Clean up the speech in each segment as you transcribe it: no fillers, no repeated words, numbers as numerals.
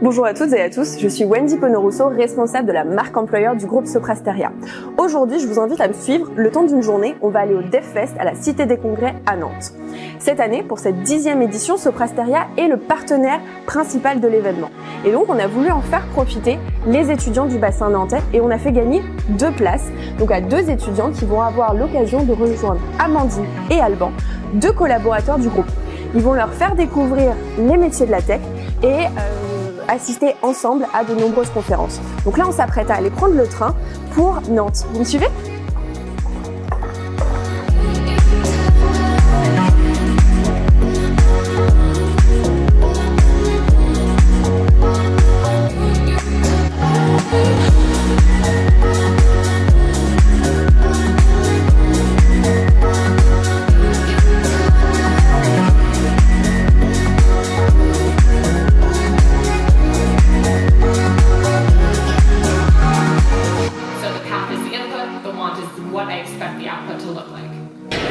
Bonjour à toutes et à tous, je suis Wendy Pono-Rousseau, responsable de la marque employeur du groupe Soprasteria. Aujourd'hui, je vous invite à me suivre. Le temps d'une journée, on va aller au DevFest à la Cité des Congrès à Nantes. Cette année, pour cette 10e édition, Soprasteria est le partenaire principal de l'événement. Et donc, on a voulu en faire profiter les étudiants du bassin nantais et on a fait gagner 2 places, donc à 2 étudiants qui vont avoir l'occasion de rejoindre Amandine et Alban, 2 collaborateurs du groupe. Ils vont leur faire découvrir les métiers de la tech et assister ensemble à de nombreuses conférences. Donc là, on s'apprête à aller prendre le train pour Nantes. Vous me suivez ?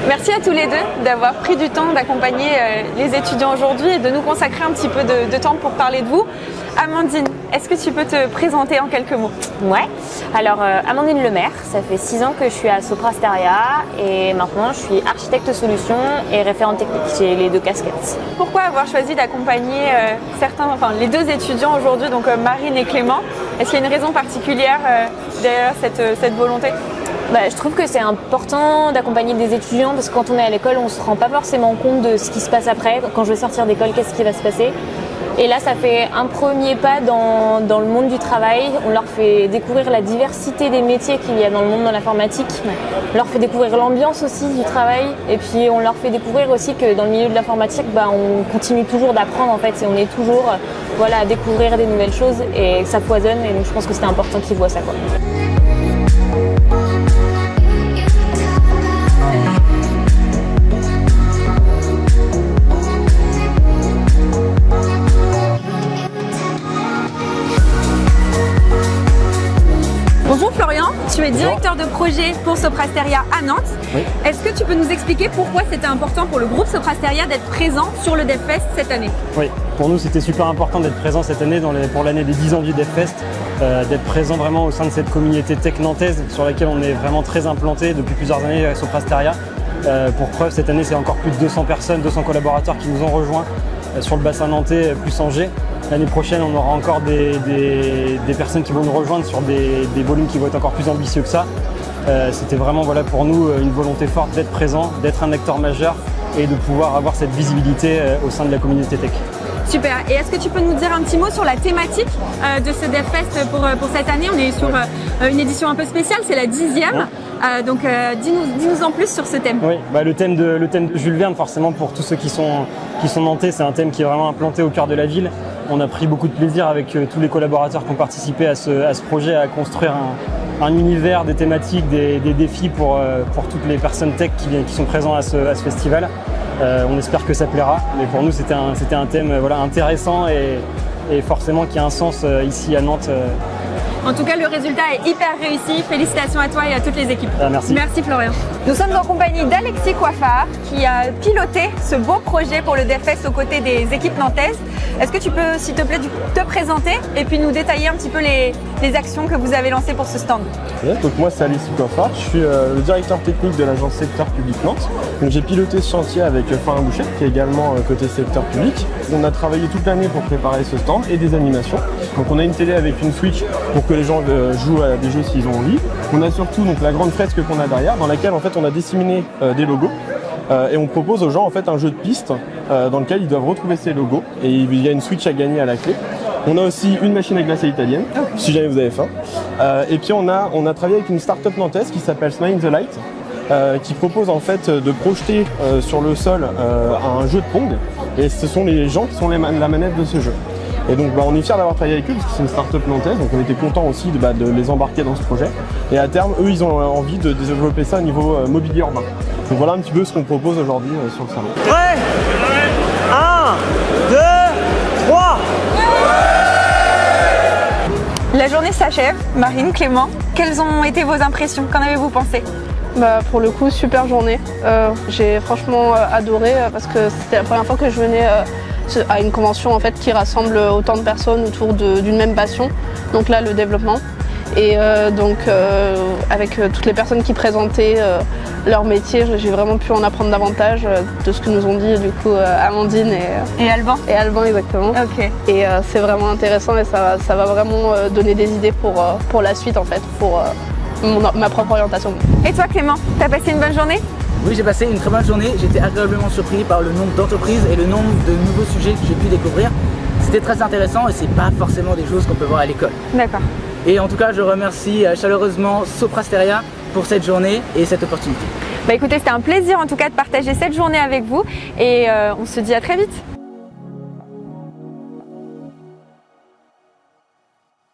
Merci à tous les deux d'avoir pris du temps d'accompagner les étudiants aujourd'hui et de nous consacrer un petit peu de temps pour parler de vous. Amandine, est-ce que tu peux te présenter en quelques mots ? Ouais, alors Amandine Lemaire, ça fait 6 ans que je suis à Soprasteria et maintenant je suis architecte solution et référente technique. J'ai les 2 casquettes. Pourquoi avoir choisi d'accompagner les 2 étudiants aujourd'hui, donc Marine et Clément ? Est-ce qu'il y a une raison particulière derrière cette volonté ? Je trouve que c'est important d'accompagner des étudiants parce que quand on est à l'école, on ne se rend pas forcément compte de ce qui se passe après. Quand je vais sortir d'école, qu'est-ce qui va se passer ? Et là, ça fait un premier pas dans le monde du travail. On leur fait découvrir la diversité des métiers qu'il y a dans le monde de l'informatique. On leur fait découvrir l'ambiance aussi du travail. Et puis, on leur fait découvrir aussi que dans le milieu de l'informatique, on continue toujours d'apprendre en fait. Et on est toujours à découvrir des nouvelles choses et ça foisonne. Et donc, je pense que c'était important qu'ils voient ça, quoi. Bonjour Florian, tu es directeur de projet pour Soprasteria à Nantes. Oui. Est-ce que tu peux nous expliquer pourquoi c'était important pour le groupe Soprasteria d'être présent sur le DevFest cette année ? Oui, pour nous c'était super important d'être présent cette année pour l'année des 10 ans du DevFest, d'être présent vraiment au sein de cette communauté tech nantaise sur laquelle on est vraiment très implanté depuis plusieurs années avec Soprasteria. Pour preuve, cette année c'est encore plus de 200 personnes, 200 collaborateurs qui nous ont rejoints sur le bassin nantais plus Angers. L'année prochaine, on aura encore des personnes qui vont nous rejoindre sur des volumes qui vont être encore plus ambitieux que ça. C'était vraiment pour nous une volonté forte d'être présent, d'être un acteur majeur et de pouvoir avoir cette visibilité au sein de la communauté tech. Super. Et est-ce que tu peux nous dire un petit mot sur la thématique de ce DevFest pour cette année ? On est sur une édition un peu spéciale, c'est la 10e. Donc dis-nous en plus sur ce thème. Oui, le thème de Jules Verne, forcément pour tous ceux qui sont nantais, c'est un thème qui est vraiment implanté au cœur de la ville. On a pris beaucoup de plaisir avec tous les collaborateurs qui ont participé à ce projet à construire un univers, des thématiques, des défis pour toutes les personnes tech qui sont présents à ce festival. On espère que ça plaira, mais pour nous c'était un thème intéressant et forcément qui a un sens ici à Nantes. En tout cas, le résultat est hyper réussi. Félicitations à toi et à toutes les équipes. Merci. Merci Florian. Nous sommes en compagnie d'Alexis Coiffard qui a piloté ce beau projet pour le DevFest aux côtés des équipes nantaises. Est-ce que tu peux, s'il te plaît, te présenter et puis nous détailler un petit peu les actions que vous avez lancées pour ce stand ? Ouais, donc moi c'est Alexis Coiffard, je suis le directeur technique de l'agence Secteur Public Nantes. Donc j'ai piloté ce chantier avec Florian Boucher qui est également côté secteur public. On a travaillé toute l'année pour préparer ce stand et des animations. Donc on a une télé avec une Switch pour que les gens jouent à des jeux s'ils ont envie. On a surtout la grande fresque qu'on a derrière dans laquelle en fait on a disséminé des logos. Et on propose aux gens en fait un jeu de piste dans lequel ils doivent retrouver ces logos et il y a une Switch à gagner à la clé. On a aussi une machine à glacer italienne, si jamais vous avez faim. Et puis on a travaillé avec une start-up nantaise qui s'appelle Smile the Light, qui propose en fait de projeter sur le sol un jeu de Pong. Et ce sont les gens qui sont la manette de ce jeu. Et donc on est fiers d'avoir travaillé avec eux parce que c'est une start-up nantaise, donc on était content aussi de les embarquer dans ce projet. Et à terme, eux, ils ont envie de développer ça au niveau mobilier urbain. Donc voilà un petit peu ce qu'on propose aujourd'hui sur le salon. Prêt ? 1, 2, 3 ! La journée s'achève. Marine, Clément, quelles ont été vos impressions ? Qu'en avez-vous pensé ? Pour le coup, super journée. J'ai franchement adoré parce que c'était la première fois que je venais à une convention en fait qui rassemble autant de personnes autour d'une même passion, donc là le développement. Et avec toutes les personnes qui présentaient leur métier, j'ai vraiment pu en apprendre davantage de ce que nous ont dit du coup Amandine Et Alban. et Alban exactement. Ok. Et c'est vraiment intéressant et ça va vraiment donner des idées pour la suite en fait, pour ma propre orientation. Et toi Clément, t'as passé une bonne journée? Oui, j'ai passé une très bonne journée. J'étais agréablement surpris par le nombre d'entreprises et le nombre de nouveaux sujets que j'ai pu découvrir. C'était très intéressant et c'est pas forcément des choses qu'on peut voir à l'école. D'accord. Et en tout cas, je remercie chaleureusement Soprasteria pour cette journée et cette opportunité. Bah écoutez, c'était un plaisir en tout cas de partager cette journée avec vous et on se dit à très vite.